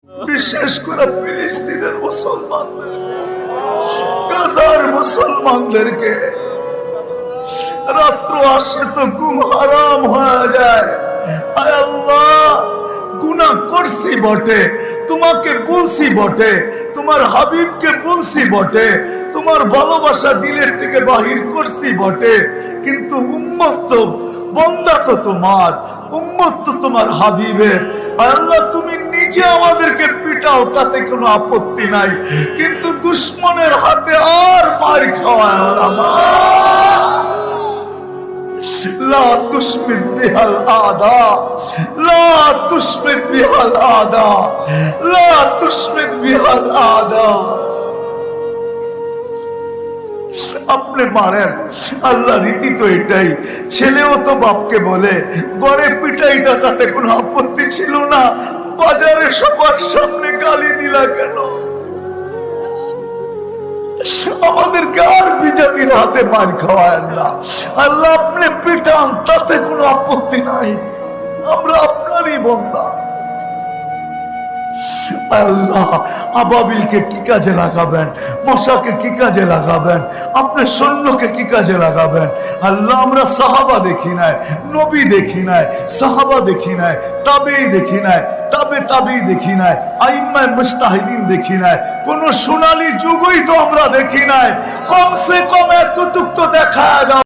বিশেষ করে ফিলিস্তিনের মুসলমানদের, গাজার মুসলমানদেরকে রাত্র আসে তো ঘুম হারাম হয়ে যায়। আয় আল্লাহ, গুনাহ করছি বটে, তোমাকে বলছি বটে, তোমার হাবিবকে বলছি বটে, তোমার ভালোবাসা দিলের থেকে বাহির করছি বটে, কিন্তু উম্মত তো, বন্দা তো তোমার, উম্মত তো তোমার হাবিবের। আল্লাহ, তুমি নিজে আমাদেরকে পিটাও, তাতে কোনো আপত্তি নাই, কিন্তু দুশ্মনের হাতে আর মার খাওয়ায় না। لا تشمت بها الأعداء، لا تشمت بها الأعداء، لا تشمت بها الأعداء। আপনি মারেন, আল্লাহ রীতি তো এটাই। ছেলেও তো বাপকে বলে, গড়ে পিটাই দা, তাতে কোনো আপত্তি ছিল না, বাজারে সবার সামনে গালি দিলা কেন? আমাদেরকে আর বিজাতির হাতে মার খাওয়ায় না। আল্লাহ, আপনি পিটান, তাতে কোনো আপত্তি নাই, আমরা আপনারই বন্দা। আল্লাহ, আবাবিলকে কি কাজে লাগাবেন, মশাকে কি কাজে লাগাবেন, আপনার সৈন্যকে কি কাজে লাগাবেন? আল্লাহ, আমরা সাহাবা দেখি নাই, নবী দেখি নাই, সাহাবা দেখি নাই, তাবেঈ দেখি নাই, তাবেঈ দেখি নাই, আইম্মায়ে মুজতাহিদিন দেখি নাই, কোন সোনালী যুগই তো আমরা দেখি নাই। কমসে কম এতটুক তো দেখা দাও।